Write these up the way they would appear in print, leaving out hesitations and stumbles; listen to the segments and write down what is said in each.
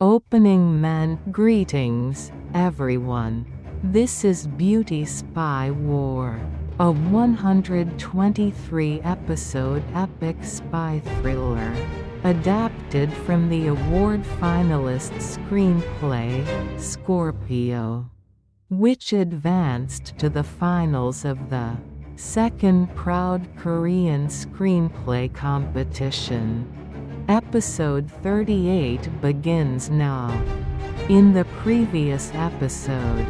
Opening meant greetings, everyone. This is Beauty Spy War, a 123-episode epic spy thriller, adapted from the award finalist screenplay, Scorpio, which advanced to the finals of the second Proud Korean Screenplay competition. Episode 38 begins now. In the previous episode,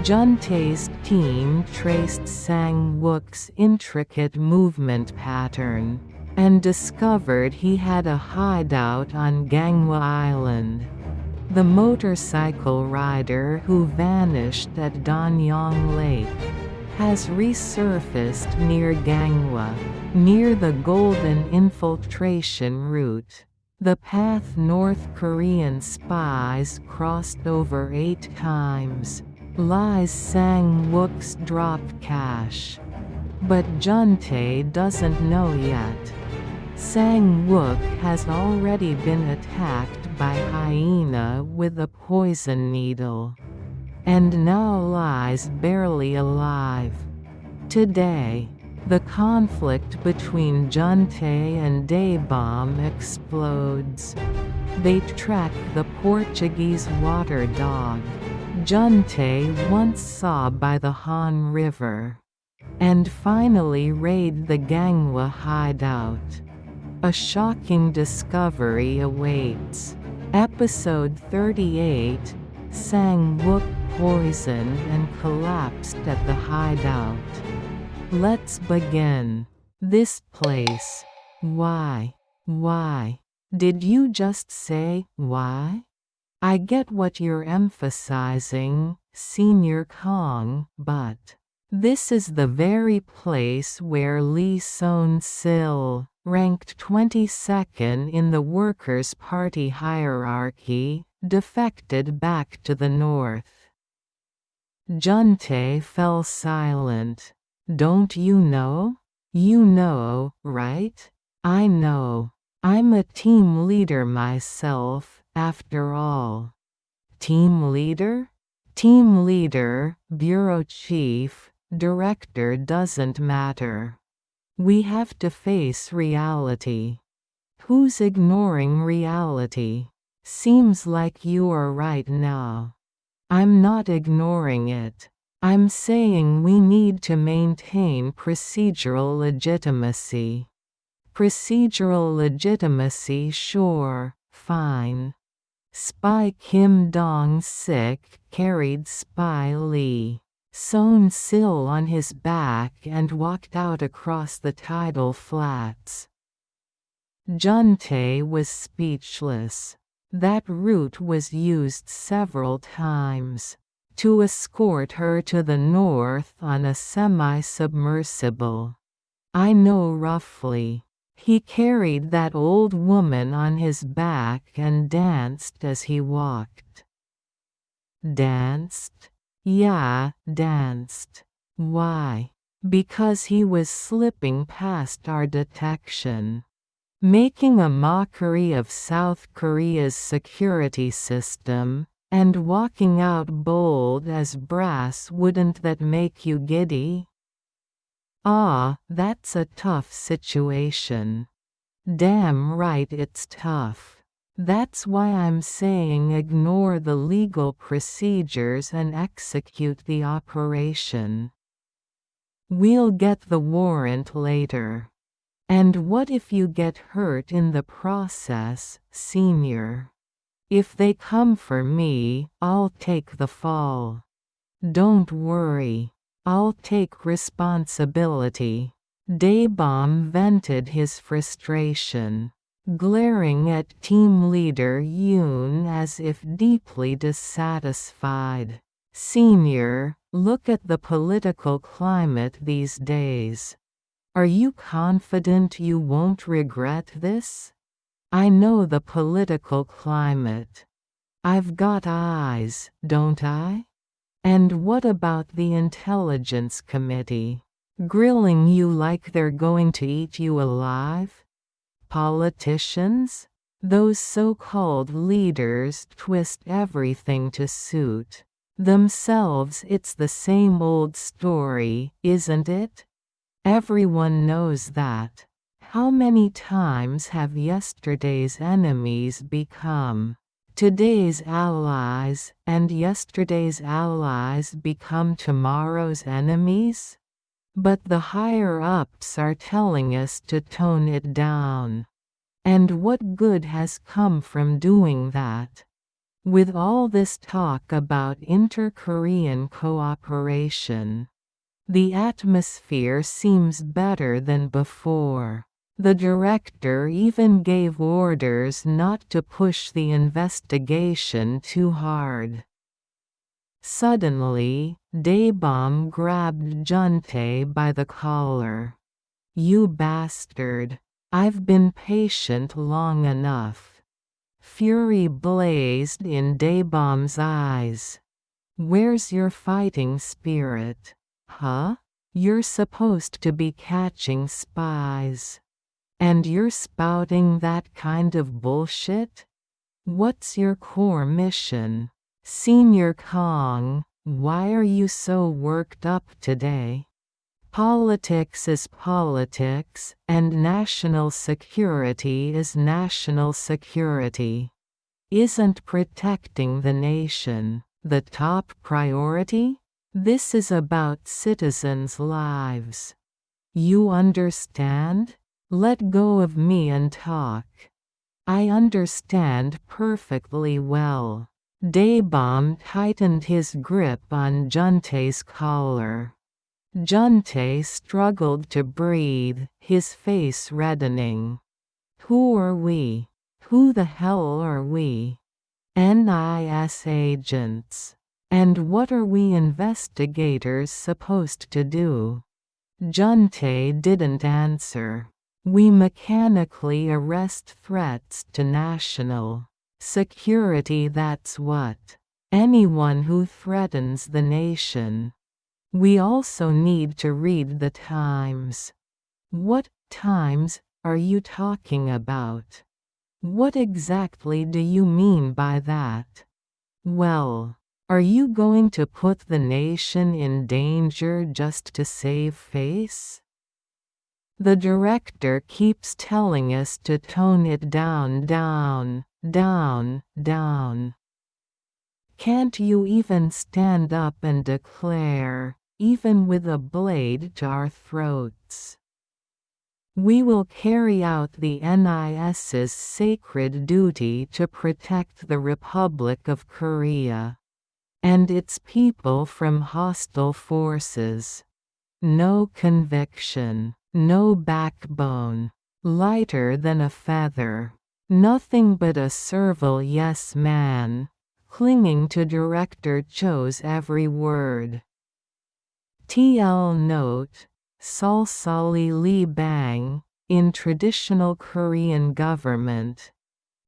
Juntae's team traced Sang-wook's intricate movement pattern, and discovered he had a hideout on Ganghwa Island. The motorcycle rider who vanished at Danyang Lake has resurfaced near Ganghwa, near the Golden Infiltration Route, the path North Korean spies crossed over 8 times. Lies Sang-wook's dropped cache. But Juntae doesn't know yet. Sang-wook has already been attacked by hyena with a poison needle, and now lies barely alive. Today, the conflict between Juntae and Daebeom explodes. They track the Portuguese water dog Juntae once saw by the Han River, and finally raid the Ganghwa hideout. A shocking discovery awaits. Episode 38, Sang-wook poisoned and collapsed at the hideout. Let's begin. This place. Why? Why? Did you just say, why? I get what you're emphasizing, Senior Kong, but this is the very place where Lee Seon-sil, ranked 22nd in the Workers' Party hierarchy, defected back to the north. Juntae fell silent. Don't you know? You know, right? I know. I'm a team leader myself, after all. Team leader? Team leader, bureau chief, director doesn't matter. We have to face reality. Who's ignoring reality? Seems like you are right now. I'm not ignoring it. I'm saying we need to maintain procedural legitimacy. Procedural legitimacy, sure, fine. Spy Kim Dong-sik carried Spy Lee Seon-sil on his back and walked out across the tidal flats. Juntae was speechless. That route was used several times to escort her to the north on a semi-submersible. I know roughly. He carried that old woman on his back and danced as he walked. Danced? Yeah, danced. Why? Because he was slipping past our detection. Making a mockery of South Korea's security system, and walking out bold as brass. Wouldn't that make you giddy? Ah, that's a tough situation. Damn right it's tough. That's why I'm saying ignore the legal procedures and execute the operation. We'll get the warrant later. And what if you get hurt in the process, Senior? If they come for me, I'll take the fall. Don't worry. I'll take responsibility. Daebeom vented his frustration, glaring at team leader Yoon as if deeply dissatisfied. Senior, look at the political climate these days. Are you confident you won't regret this? I know the political climate. I've got eyes, don't I? And what about the Intelligence Committee? Grilling you like they're going to eat you alive? Politicians? Those so-called leaders twist everything to suit themselves. It's the same old story, isn't it? Everyone knows that. How many times have yesterday's enemies become today's allies, and yesterday's allies become tomorrow's enemies? But the higher-ups are telling us to tone it down. And what good has come from doing that? With all this talk about inter-Korean cooperation, the atmosphere seems better than before. The director even gave orders not to push the investigation too hard. Suddenly, Daebeom grabbed Juntae by the collar. "You bastard. I've been patient long enough." Fury blazed in Daebeom's eyes. "Where's your fighting spirit? Huh? You're supposed to be catching spies. And you're spouting that kind of bullshit? What's your core mission? Senior Kong, why are you so worked up today? Politics is politics, and national security is national security. Isn't protecting the nation the top priority? This is about citizens' lives. You understand? Let go of me and talk." "I understand perfectly well." Daebeom tightened his grip on Juntae's collar. Juntae struggled to breathe, his face reddening. "Who are we? Who the hell are we? NIS agents. And what are we investigators supposed to do?" Juntae didn't answer. "We mechanically arrest threats to national security, that's what. Anyone who threatens the nation. We also need to read the Times." "What Times are you talking about? What exactly do you mean by that?" "Well, are you going to put the nation in danger just to save face?" The director keeps telling us to tone it down, down, down, down. Can't you even stand up and declare, even with a blade to our throats? "We will carry out the NIS's sacred duty to protect the Republic of Korea and its people from hostile forces." No conviction. No backbone. Lighter than a feather. Nothing but a servile yes man, clinging to Director Cho's every word. TL note, Salsali Li Bang, in traditional Korean government.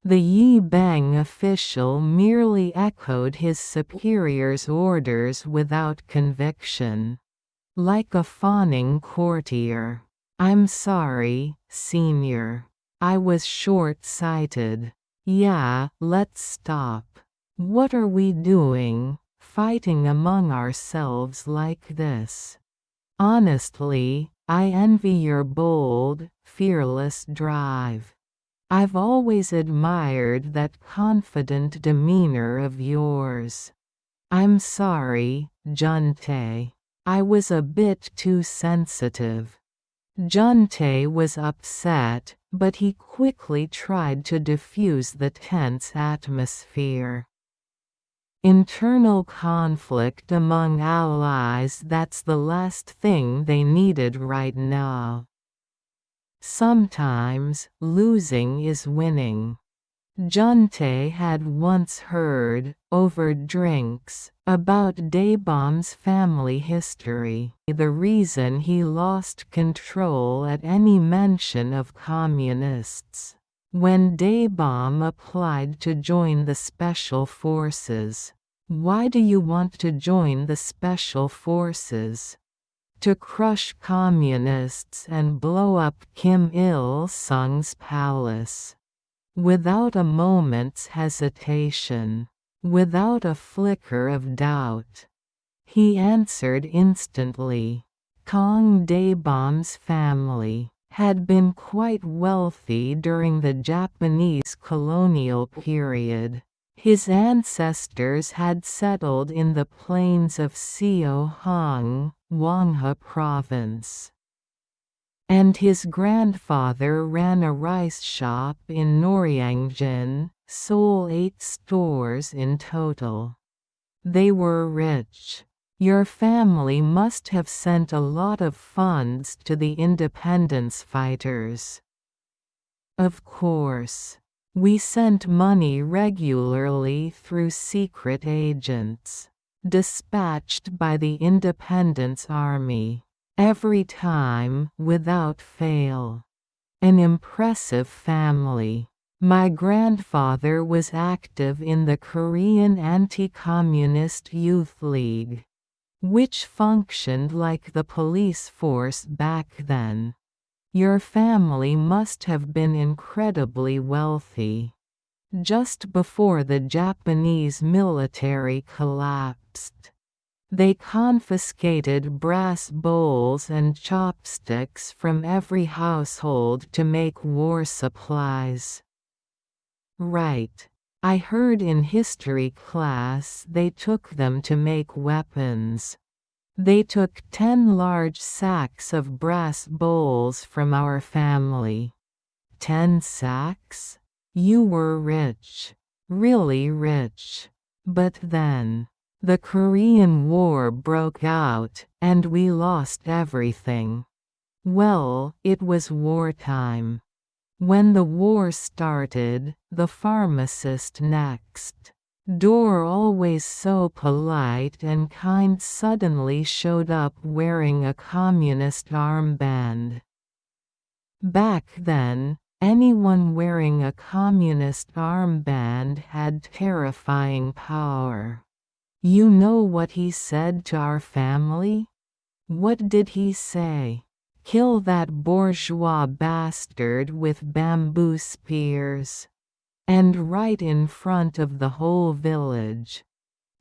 The Yi Bang official merely echoed his superior's orders without conviction. Like a fawning courtier. "I'm sorry, senior. I was short-sighted. Yeah, let's stop. What are we doing, fighting among ourselves like this? Honestly, I envy your bold, fearless drive. I've always admired that confident demeanor of yours. I'm sorry, Juntae. I was a bit too sensitive." Juntae was upset, but he quickly tried to diffuse the tense atmosphere. Internal conflict among allies, that's the last thing they needed right now. Sometimes, losing is winning. Juntae had once heard, over drinks, about Daebeom's family history. The reason he lost control at any mention of communists. When Daebeom applied to join the Special Forces. "Why do you want to join the Special Forces?" "To crush communists and blow up Kim Il-sung's palace." without a moment's hesitation, without a flicker of doubt. He answered instantly. Kang Daebeom's family had been quite wealthy during the Japanese colonial period. His ancestors had settled in the plains of Seohang, Ganghwa province. And his grandfather ran a rice shop in Noryangjin, Seoul, 8 stores in total. They were rich. Your family must have sent a lot of funds to the independence fighters. Of course. We sent money regularly through secret agents, dispatched by the Independence Army, every time, without fail. An impressive family. My grandfather was active in the Korean Anti-Communist Youth League, which functioned like the police force back then. Your family must have been incredibly wealthy. Just before the Japanese military collapsed, they confiscated brass bowls and chopsticks from every household to make war supplies. Right. I heard in history class they took them to make weapons. They took 10 large sacks of brass bowls from our family. 10 sacks? You were rich. Really rich. But then, the Korean War broke out, and we lost everything. Well, it was wartime. When the war started, the pharmacist next door, always so polite and kind, suddenly showed up wearing a communist armband. Back then, anyone wearing a communist armband had terrifying power. You know what he said to our family? What did he say? Kill that bourgeois bastard with bamboo spears. And right in front of the whole village.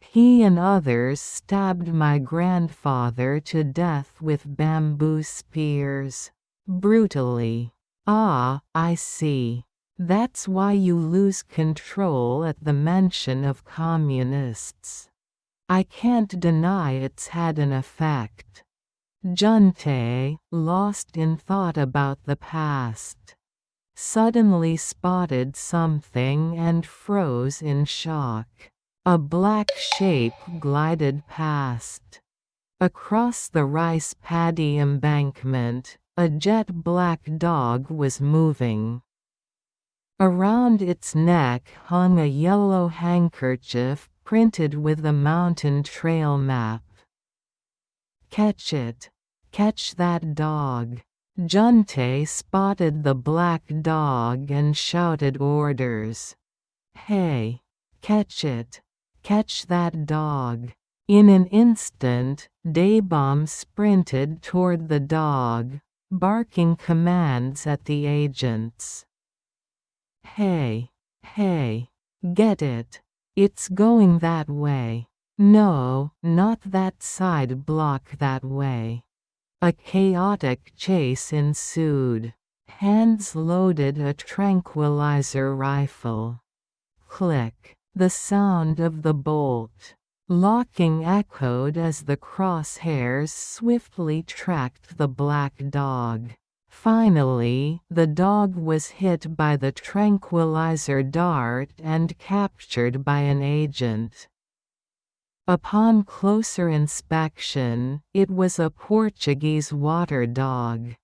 He and others stabbed my grandfather to death with bamboo spears. Brutally. Ah, I see. That's why you lose control at the mention of communists. I can't deny it's had an effect. Juntae, lost in thought about the past, suddenly spotted something and froze in shock. A black shape glided past. Across the rice paddy embankment, a jet black dog was moving. Around its neck hung a yellow handkerchief printed with a mountain trail map. Catch it. Catch that dog. Juntae spotted the black dog and shouted orders. Hey, catch it. Catch that dog. In an instant, Daebeom sprinted toward the dog, barking commands at the agents. Hey, get it. It's going that way. No, not that side block, that way. A chaotic chase ensued. Hands loaded a tranquilizer rifle. Click. The sound of the bolt locking echoed as the crosshairs swiftly tracked the black dog. Finally, the dog was hit by the tranquilizer dart and captured by an agent. Upon closer inspection, it was a Portuguese water dog.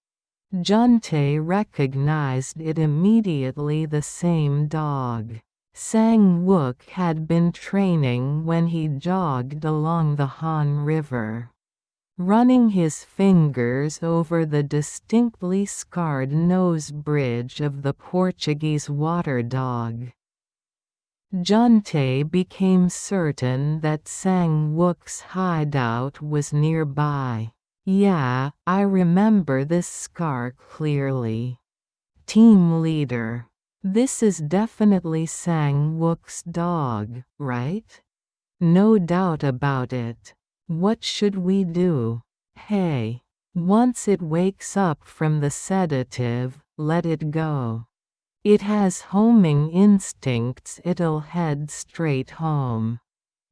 Juntae recognized it immediately, the same dog Sang-wook had been training when he jogged along the Han River, running his fingers over the distinctly scarred nose bridge of the Portuguese water dog. Juntae became certain that Sang-wook's hideout was nearby. Yeah, I remember this scar clearly. Team leader. This is definitely Sang-wook's dog, right? No doubt about it. What should we do? Hey. Once it wakes up from the sedative, let it go. It has homing instincts, it'll head straight home.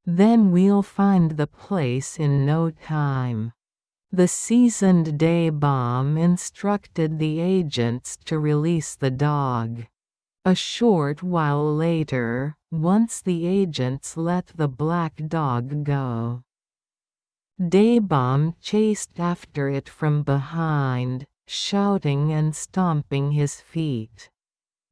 Then we'll find the place in no time. The seasoned Daebeom instructed the agents to release the dog. A short while later, once the agents let the black dog go, Daebeom chased after it from behind, shouting and stomping his feet.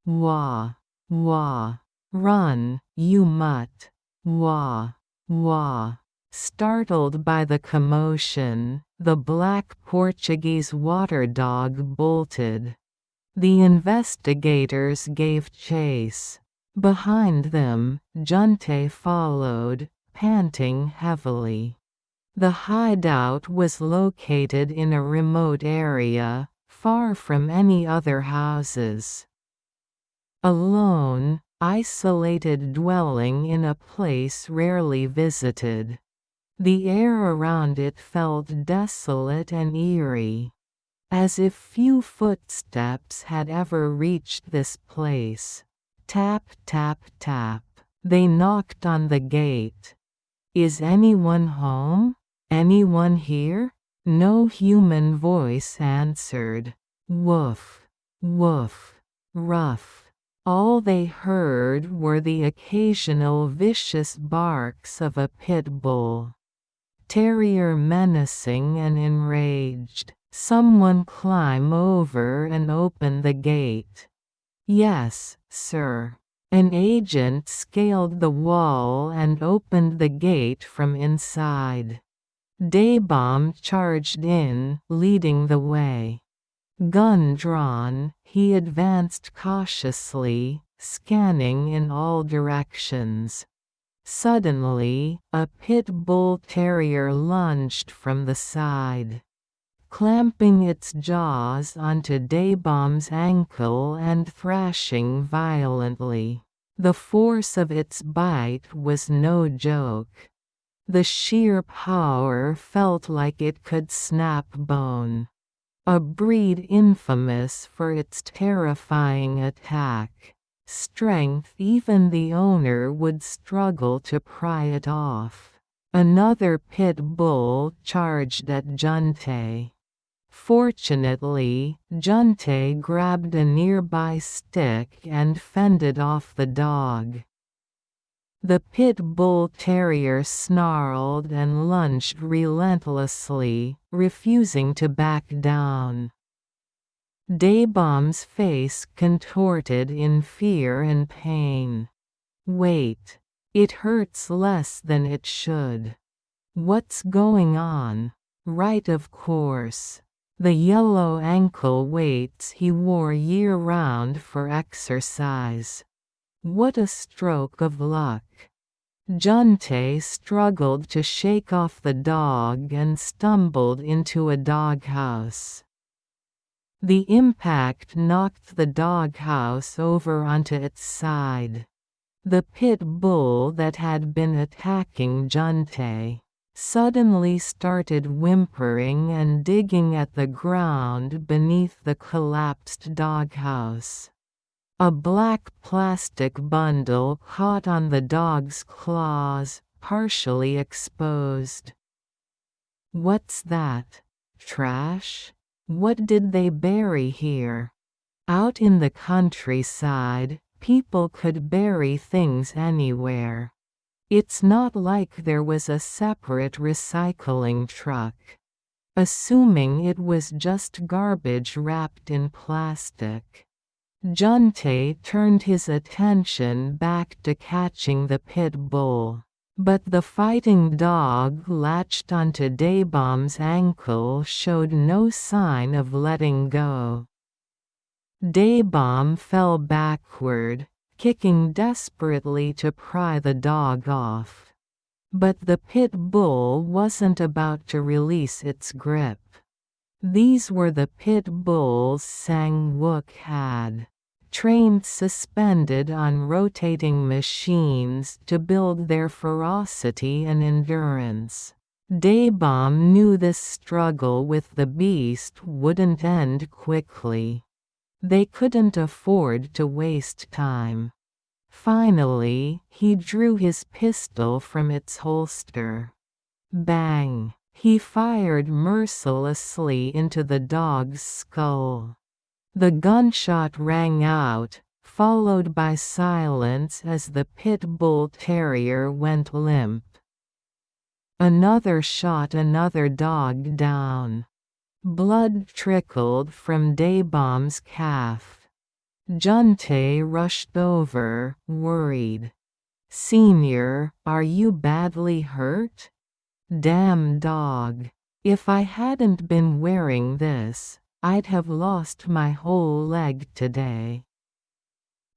Wah! Wah! Run, you mutt! Wah! Wah! Startled by the commotion, the black Portuguese water dog bolted. The investigators gave chase. Behind them, Juntae followed, panting heavily. The hideout was located in a remote area, far from any other houses. A lone, isolated dwelling in a place rarely visited. The air around it felt desolate and eerie, as if few footsteps had ever reached this place. Tap, tap, tap. They knocked on the gate. Is anyone home? Anyone here? No human voice answered. Woof, woof, ruff. All they heard were the occasional vicious barks of a pit bull. Terrier menacing and enraged. Someone climb over and open the gate. Yes, sir. An agent scaled the wall and opened the gate from inside. Daebeom charged in, leading the way. Gun drawn, he advanced cautiously, scanning in all directions. Suddenly, a pit bull terrier lunged from the side, clamping its jaws onto Daebeom's ankle and thrashing violently. The force of its bite was no joke. The sheer power felt like it could snap bone. A breed infamous for its terrifying attack. Strength even the owner would struggle to pry it off. Another pit bull charged at Juntae. Fortunately, Juntae grabbed a nearby stick and fended off the dog. The pit bull terrier snarled and lunged relentlessly, refusing to back down. Daebeom's face contorted in fear and pain. Wait. It hurts less than it should. What's going on? Right, of course. The yellow ankle weights he wore year-round for exercise. What a stroke of luck. Juntae struggled to shake off the dog and stumbled into a doghouse. The impact knocked the doghouse over onto its side. The pit bull that had been attacking Juntae suddenly started whimpering and digging at the ground beneath the collapsed doghouse. A black plastic bundle caught on the dog's claws, partially exposed. What's that? Trash? What did they bury here? Out in the countryside, people could bury things anywhere. It's not like there was a separate recycling truck. Assuming it was just garbage wrapped in plastic. Juntae turned his attention back to catching the pit bull, but the fighting dog latched onto Daebeom's ankle showed no sign of letting go. Daebeom fell backward, kicking desperately to pry the dog off. But the pit bull wasn't about to release its grip. These were the pit bulls Sang-wook had. trained suspended on rotating machines to build their ferocity and endurance. Daebeom knew this struggle with the beast wouldn't end quickly. They couldn't afford to waste time. Finally, he drew his pistol from its holster. Bang! He fired mercilessly into the dog's skull. The gunshot rang out, followed by silence as the pit bull terrier went limp. Another shot another dog down. Blood trickled from Daebeom's calf. Juntae rushed over, worried. "Senior, are you badly hurt?" "Damn dog. If I hadn't been wearing this, I'd have lost my whole leg today."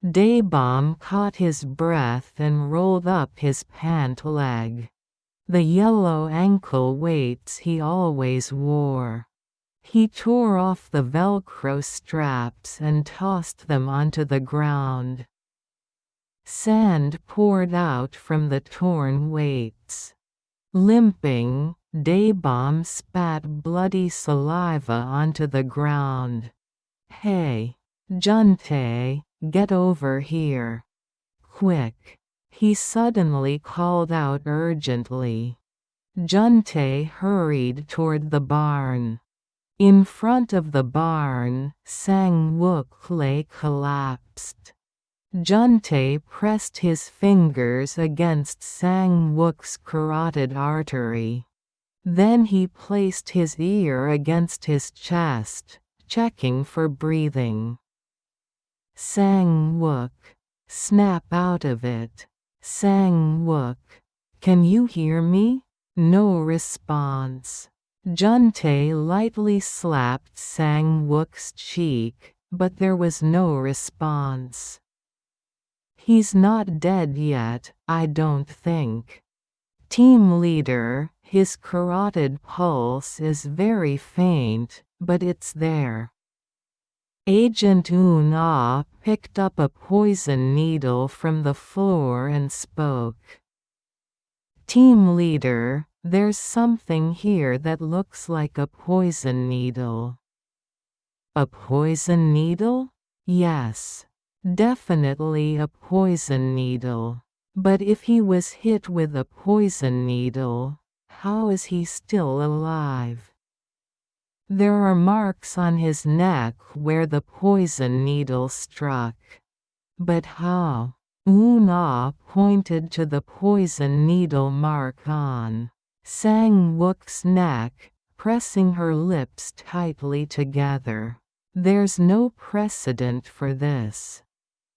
Daebeom caught his breath and rolled up his pant leg. The yellow ankle weights he always wore. He tore off the Velcro straps and tossed them onto the ground. Sand poured out from the torn weights. Limping, Daebeom spat bloody saliva onto the ground. "Hey, Juntae, get over here. Quick," he suddenly called out urgently. Juntae hurried toward the barn. In front of the barn, Sang-wook lay collapsed. Juntae pressed his fingers against Sang-wook's carotid artery. Then he placed his ear against his chest, checking for breathing. "Sang-wook, snap out of it. Sang-wook, can you hear me?" No response. Juntae lightly slapped Sang-wook's cheek, but there was no response. "He's not dead yet, I don't think. Team leader, his carotid pulse is very faint, but it's there." Agent Un-ah picked up a poison needle from the floor and spoke. "Team leader, there's something here that looks like a poison needle." "A poison needle?" "Yes. Definitely a poison needle. But if he was hit with a poison needle, how is he still alive?" "There are marks on his neck where the poison needle struck. But how?" Un-ah pointed to the poison needle mark on Sang-wook's neck, pressing her lips tightly together. "There's no precedent for this.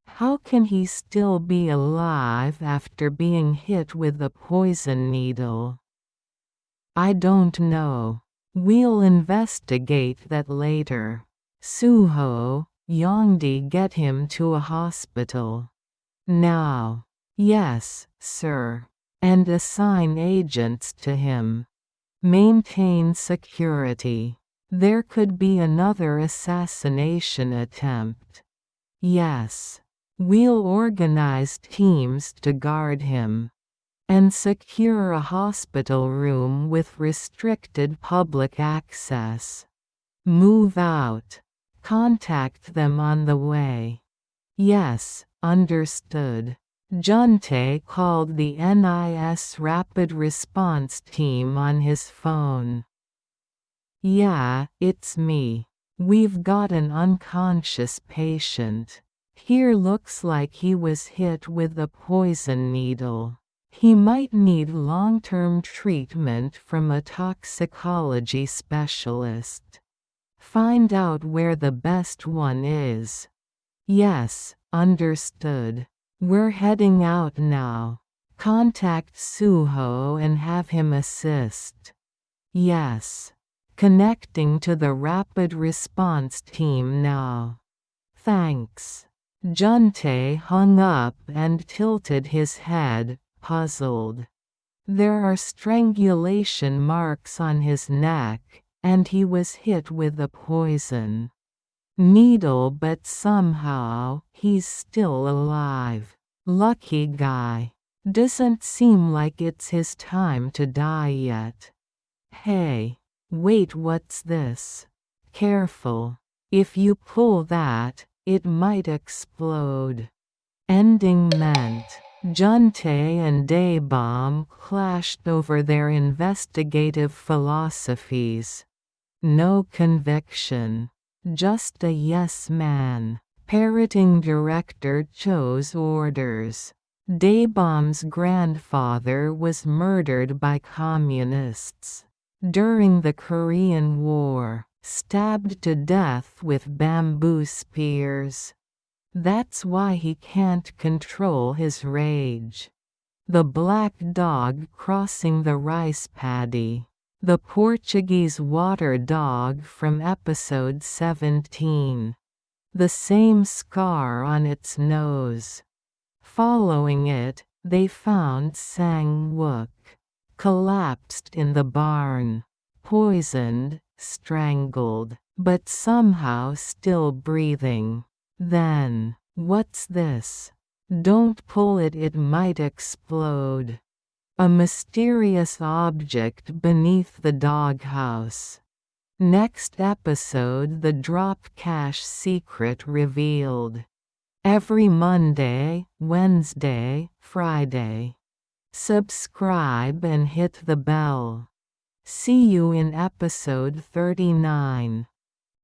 How can he still be alive after being hit with a poison needle?" "I don't know. We'll investigate that later. Suho, Yongdi, get him to a hospital. Now." "Yes, sir. And assign agents to him. Maintain security. There could be another assassination attempt." "Yes. We'll organize teams to guard him. And secure a hospital room with restricted public access. Move out. Contact them on the way." "Yes, understood." Juntae called the NIS Rapid Response Team on his phone. "Yeah, it's me. We've got an unconscious patient. Here looks like he was hit with a poison needle. He might need long-term treatment from a toxicology specialist. Find out where the best one is." "Yes, understood. We're heading out now. Contact Suho and have him assist." "Yes. Connecting to the rapid response team now." "Thanks." Juntae hung up and tilted his head, puzzled. There are strangulation marks on his neck, and he was hit with a poison. needle, but somehow he's still alive. Lucky guy. Doesn't seem like it's his time to die yet. Hey. Wait, what's this? Careful. If you pull that, it might explode. Ending meant Juntae and Daebeom clashed over their investigative philosophies. No conviction. Just a yes man, parroting Director Cho's orders. Daebeom's grandfather was murdered by communists during the Korean War, stabbed to death with bamboo spears. That's why he can't control his rage. The black dog crossing the rice paddy. The Portuguese water dog from episode 17. The same scar on its nose. Following it, they found Sang-wook, collapsed in the barn, poisoned, strangled, but somehow still breathing. Then, what's this? Don't pull it, it might explode. A mysterious object beneath the doghouse. Next episode, the drop cash secret revealed. Every Monday, Wednesday, Friday. Subscribe and hit the bell. See you in episode 39.